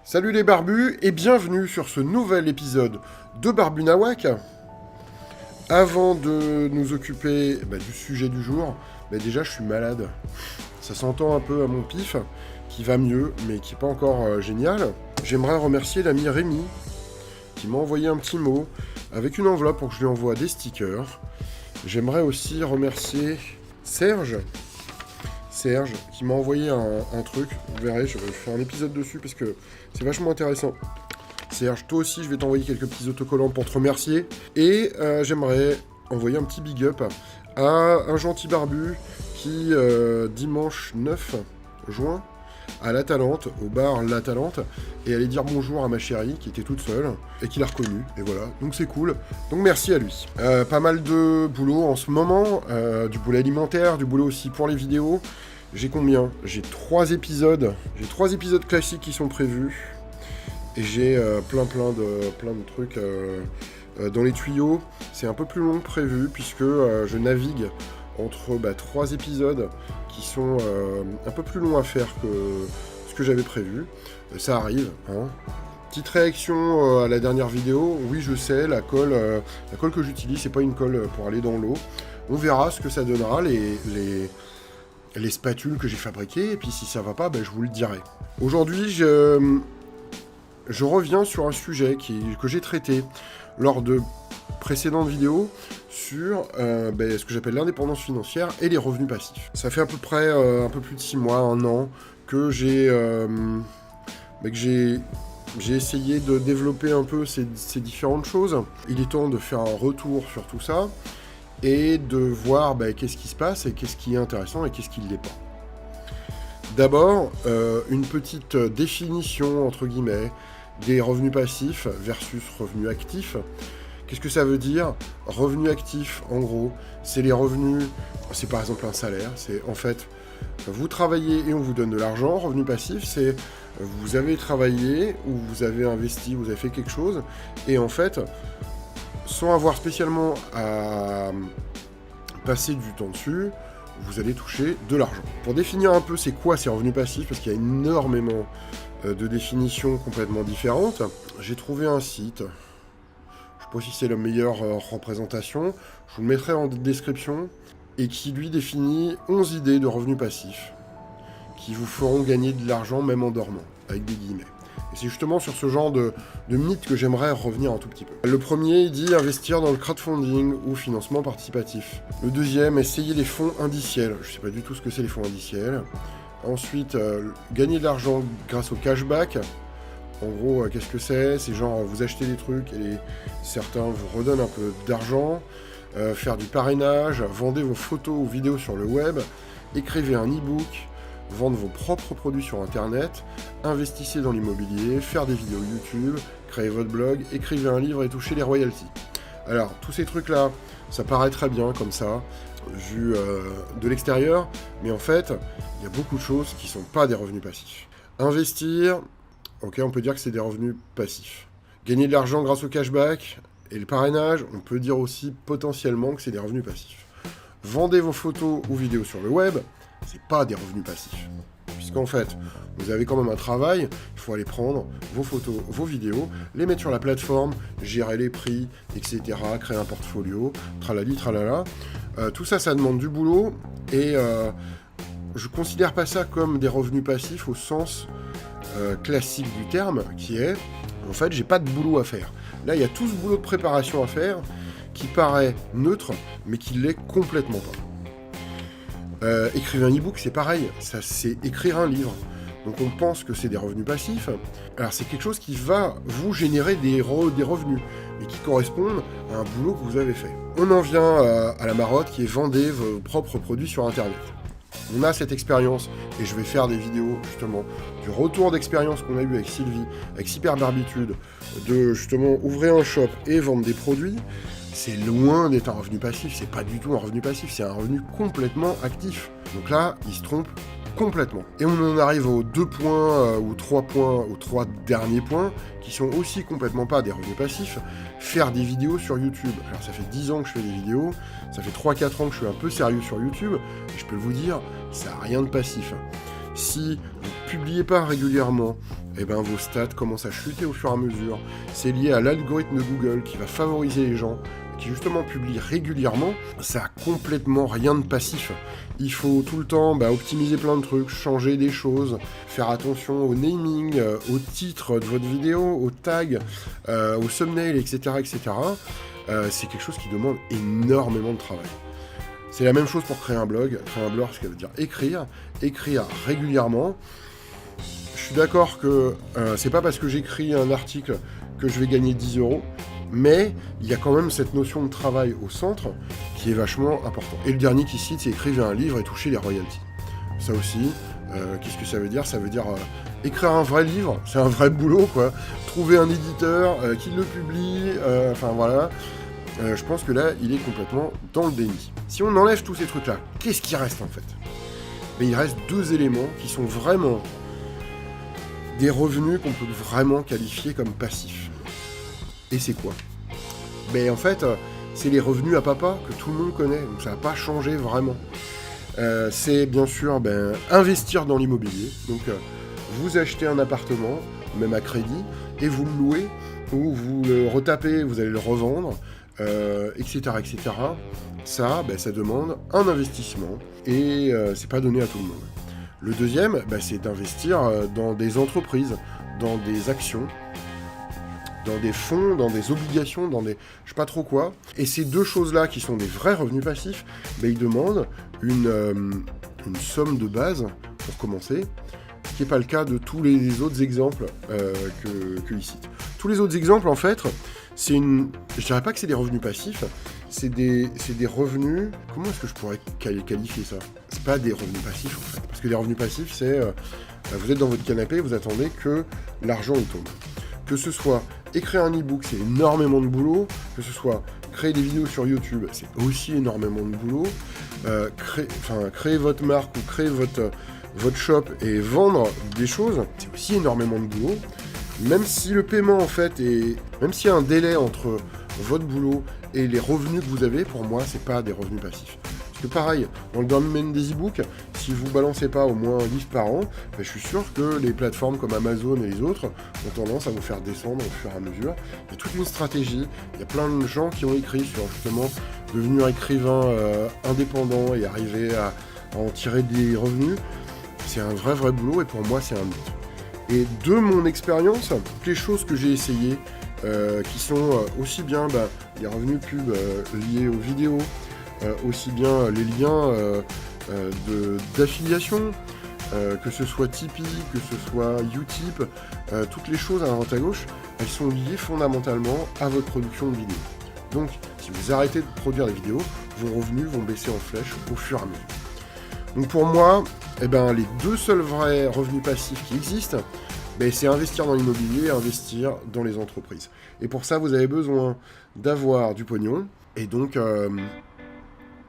Salut les barbus et bienvenue sur ce nouvel épisode de Barbu Nawak. Avant de nous occuper du sujet du jour, déjà je suis malade. Ça s'entend un peu à mon pif, qui va mieux mais qui n'est pas encore génial. J'aimerais remercier l'ami Rémi qui m'a envoyé un petit mot avec une enveloppe pour que je lui envoie des stickers. J'aimerais aussi remercier Serge qui m'a envoyé un truc. Vous verrez, je vais faire un épisode dessus parce que c'est vachement intéressant. Serge, toi aussi, je vais t'envoyer quelques petits autocollants pour te remercier. Et j'aimerais envoyer un petit big up à un gentil barbu qui, dimanche 9 juin, à La Talente, au bar La Talente, et allait dire bonjour à ma chérie qui était toute seule et qui l'a reconnue. Et voilà, donc c'est cool. Donc merci à lui. Pas mal de boulot en ce moment, du boulot alimentaire, du boulot aussi pour les vidéos. J'ai combien ? J'ai 3 épisodes. J'ai 3 épisodes classiques qui sont prévus. Et j'ai plein de trucs dans les tuyaux. C'est un peu plus long que prévu puisque je navigue entre 3 épisodes qui sont un peu plus longs à faire que ce que j'avais prévu. Ça arrive, hein. Petite réaction à la dernière vidéo. Oui, je sais, la colle que j'utilise, c'est pas une colle pour aller dans l'eau. On verra ce que ça donnera, les spatules que j'ai fabriquées, et puis si ça va pas, je vous le dirai. Aujourd'hui, je reviens sur un sujet que j'ai traité lors de précédentes vidéos sur ce que j'appelle l'indépendance financière et les revenus passifs. Ça fait à peu près un peu plus de 6 mois, 1 an, que j'ai essayé de développer un peu ces différentes choses. Il est temps de faire un retour sur tout ça et de voir qu'est-ce qui se passe et qu'est-ce qui est intéressant et qu'est-ce qui ne l'est pas. D'abord, une petite définition, entre guillemets, des revenus passifs versus revenus actifs. Qu'est-ce que ça veut dire ? Revenus actifs, en gros, c'est les revenus, c'est par exemple un salaire, c'est en fait, vous travaillez et on vous donne de l'argent. Revenus passifs, c'est vous avez travaillé ou vous avez investi, vous avez fait quelque chose, et en fait, sans avoir spécialement à passer du temps dessus, vous allez toucher de l'argent. Pour définir un peu c'est quoi ces revenus passifs, parce qu'il y a énormément de définitions complètement différentes, j'ai trouvé un site, je ne sais pas si c'est la meilleure représentation, je vous le mettrai en description, et qui lui définit 11 idées de revenus passifs, qui vous feront gagner de l'argent même en dormant, avec des guillemets. Et c'est justement sur ce genre de mythe que j'aimerais revenir un tout petit peu. Le premier, il dit investir dans le crowdfunding ou financement participatif. Le deuxième, essayer les fonds indiciels. Je ne sais pas du tout ce que c'est les fonds indiciels. Ensuite, gagner de l'argent grâce au cashback. En gros, qu'est-ce que c'est ? C'est genre, vous achetez des trucs et certains vous redonnent un peu d'argent. Faire du parrainage, vendez vos photos ou vidéos sur le web, écrivez un e-book, vendre vos propres produits sur Internet, investissez dans l'immobilier, faire des vidéos YouTube, créer votre blog, écrivez un livre et touchez les royalties. Alors, tous ces trucs-là, ça paraît très bien comme ça, vu de l'extérieur, mais en fait, il y a beaucoup de choses qui ne sont pas des revenus passifs. Investir, ok, on peut dire que c'est des revenus passifs. Gagner de l'argent grâce au cashback et le parrainage, on peut dire aussi potentiellement que c'est des revenus passifs. Vendez vos photos ou vidéos sur le web, c'est pas des revenus passifs. Puisqu'en fait, vous avez quand même un travail, il faut aller prendre vos photos, vos vidéos, les mettre sur la plateforme, gérer les prix, etc., créer un portfolio, tralali, tralala. Tout ça, ça demande du boulot, et je considère pas ça comme des revenus passifs au sens classique du terme, qui est, en fait, j'ai pas de boulot à faire. Là, il y a tout ce boulot de préparation à faire, qui paraît neutre, mais qui l'est complètement pas. Écrire un e-book, c'est pareil, ça c'est écrire un livre. Donc on pense que c'est des revenus passifs. Alors c'est quelque chose qui va vous générer des revenus, mais qui correspondent à un boulot que vous avez fait. On en vient à la marotte qui est vendez vos propres produits sur Internet. On a cette expérience, et je vais faire des vidéos justement du retour d'expérience qu'on a eu avec Sylvie, avec Super Barbitude, de justement ouvrir un shop et vendre des produits. C'est loin d'être un revenu passif, c'est pas du tout un revenu passif, c'est un revenu complètement actif. Donc là, il se trompe Complètement. Et on en arrive aux 2 points, ou 3 points, aux 3 derniers points, qui sont aussi complètement pas des revenus passifs, faire des vidéos sur YouTube. Alors ça fait 10 ans que je fais des vidéos, ça fait 3-4 ans que je suis un peu sérieux sur YouTube, et je peux vous dire, ça n'a rien de passif. Si vous ne publiez pas régulièrement, eh ben vos stats commencent à chuter au fur et à mesure. C'est lié à l'algorithme de Google qui va favoriser les gens qui justement publient régulièrement. Ça a complètement rien de passif. Il faut tout le temps optimiser plein de trucs, changer des choses, faire attention au naming, au titre de votre vidéo, au tag, au thumbnail, etc. etc. C'est quelque chose qui demande énormément de travail. C'est la même chose pour créer un blog. Créer un blog, ce qui veut dire écrire régulièrement. Je suis d'accord que c'est pas parce que j'écris un article que je vais gagner 10 €, mais il y a quand même cette notion de travail au centre qui est vachement important. Et le dernier qui cite, c'est écrire un livre et toucher les royalties. Ça aussi, qu'est-ce que ça veut dire ? Ça veut dire écrire un vrai livre, c'est un vrai boulot, quoi. Trouver un éditeur qui le publie, enfin voilà. Je pense que là, il est complètement dans le déni. Si on enlève tous ces trucs-là, qu'est-ce qui reste en fait ? Mais il reste 2 éléments qui sont vraiment des revenus qu'on peut vraiment qualifier comme passifs. Et c'est quoi ? Ben en fait, c'est les revenus à papa que tout le monde connaît, donc ça n'a pas changé vraiment. C'est bien sûr investir dans l'immobilier, donc vous achetez un appartement, même à crédit, et vous le louez, ou vous le retapez, vous allez le revendre, etc. etc. Ça, ça demande un investissement, et c'est pas donné à tout le monde. Le deuxième, c'est d'investir dans des entreprises, dans des actions, dans des fonds, dans des obligations, dans des... je sais pas trop quoi. Et ces 2 choses-là, qui sont des vrais revenus passifs, ils demandent une somme de base pour commencer, ce qui n'est pas le cas de tous les autres exemples qu'il cite. Tous les autres exemples, en fait, je dirais pas que c'est des revenus passifs, c'est des revenus... Comment est-ce que je pourrais qualifier ça ? C'est pas des revenus passifs, en fait. Parce que les revenus passifs, c'est... vous êtes dans votre canapé, vous attendez que l'argent y tombe. Que ce soit écrire un e-book, c'est énormément de boulot. Que ce soit créer des vidéos sur YouTube, c'est aussi énormément de boulot. Créer votre marque ou créer votre shop et vendre des choses, c'est aussi énormément de boulot. Même si le paiement, en fait, même s'il y a un délai entre votre boulot et les revenus que vous avez, pour moi, c'est pas des revenus passifs. Parce que pareil, dans le domaine des e-books, si vous balancez pas au moins un livre par an, je suis sûr que les plateformes comme Amazon et les autres ont tendance à vous faire descendre au fur et à mesure. Il y a toute une stratégie, il y a plein de gens qui ont écrit sur justement devenir écrivain indépendant et arriver à en tirer des revenus. C'est un vrai boulot et pour moi c'est un mythe. Et de mon expérience, toutes les choses que j'ai essayées, qui sont aussi bien les revenus pub liés aux vidéos, aussi bien les liens d'affiliation, que ce soit Tipeee, que ce soit Utip, toutes les choses à droite à gauche, elles sont liées fondamentalement à votre production de vidéos. Donc, si vous arrêtez de produire des vidéos, vos revenus vont baisser en flèche au fur et à mesure. Donc pour moi, les 2 seuls vrais revenus passifs qui existent, c'est investir dans l'immobilier et investir dans les entreprises. Et pour ça, vous avez besoin d'avoir du pognon. Et donc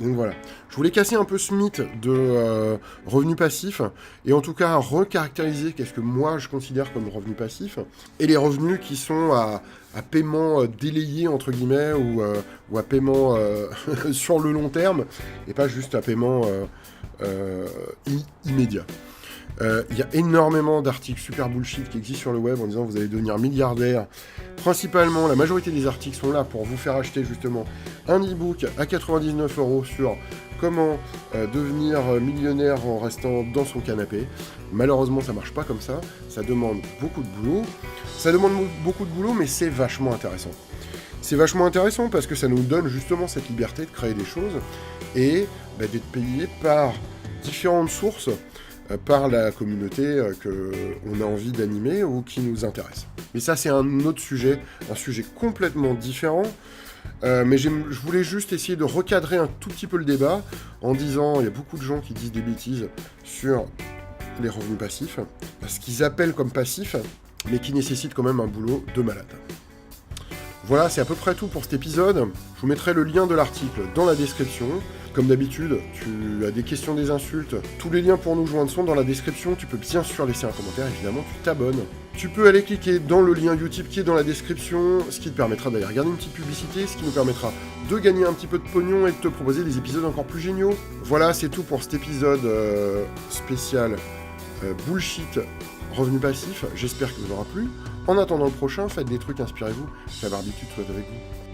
voilà. Je voulais casser un peu ce mythe de revenus passifs, et en tout cas recaractériser qu'est-ce que moi je considère comme revenus passifs, et les revenus qui sont à paiement délayé, entre guillemets, ou à paiement sur le long terme, et pas juste à paiement immédiat. Il y a énormément d'articles super bullshit qui existent sur le web en disant vous allez devenir milliardaire. Principalement, la majorité des articles sont là pour vous faire acheter justement un e-book à 99 € sur comment devenir millionnaire en restant dans son canapé. Malheureusement, ça marche pas comme ça. Ça demande beaucoup de boulot. Ça demande beaucoup de boulot, mais c'est vachement intéressant. C'est vachement intéressant parce que ça nous donne justement cette liberté de créer des choses et d'être payé par différentes sources, par la communauté qu'on a envie d'animer ou qui nous intéresse. Mais ça, c'est un autre sujet, un sujet complètement différent. Mais je voulais juste essayer de recadrer un tout petit peu le débat en disant, il y a beaucoup de gens qui disent des bêtises sur les revenus passifs, ce qu'ils appellent comme passif, mais qui nécessitent quand même un boulot de malade. Voilà, c'est à peu près tout pour cet épisode. Je vous mettrai le lien de l'article dans la description. Comme d'habitude, tu as des questions, des insultes, tous les liens pour nous joindre sont dans la description. Tu peux bien sûr laisser un commentaire, évidemment, tu t'abonnes. Tu peux aller cliquer dans le lien Utip qui est dans la description, ce qui te permettra d'aller regarder une petite publicité, ce qui nous permettra de gagner un petit peu de pognon et de te proposer des épisodes encore plus géniaux. Voilà, c'est tout pour cet épisode spécial bullshit revenu passif. J'espère qu'il vous aura plu. En attendant le prochain, faites des trucs, inspirez-vous. La barbitude soit avec vous.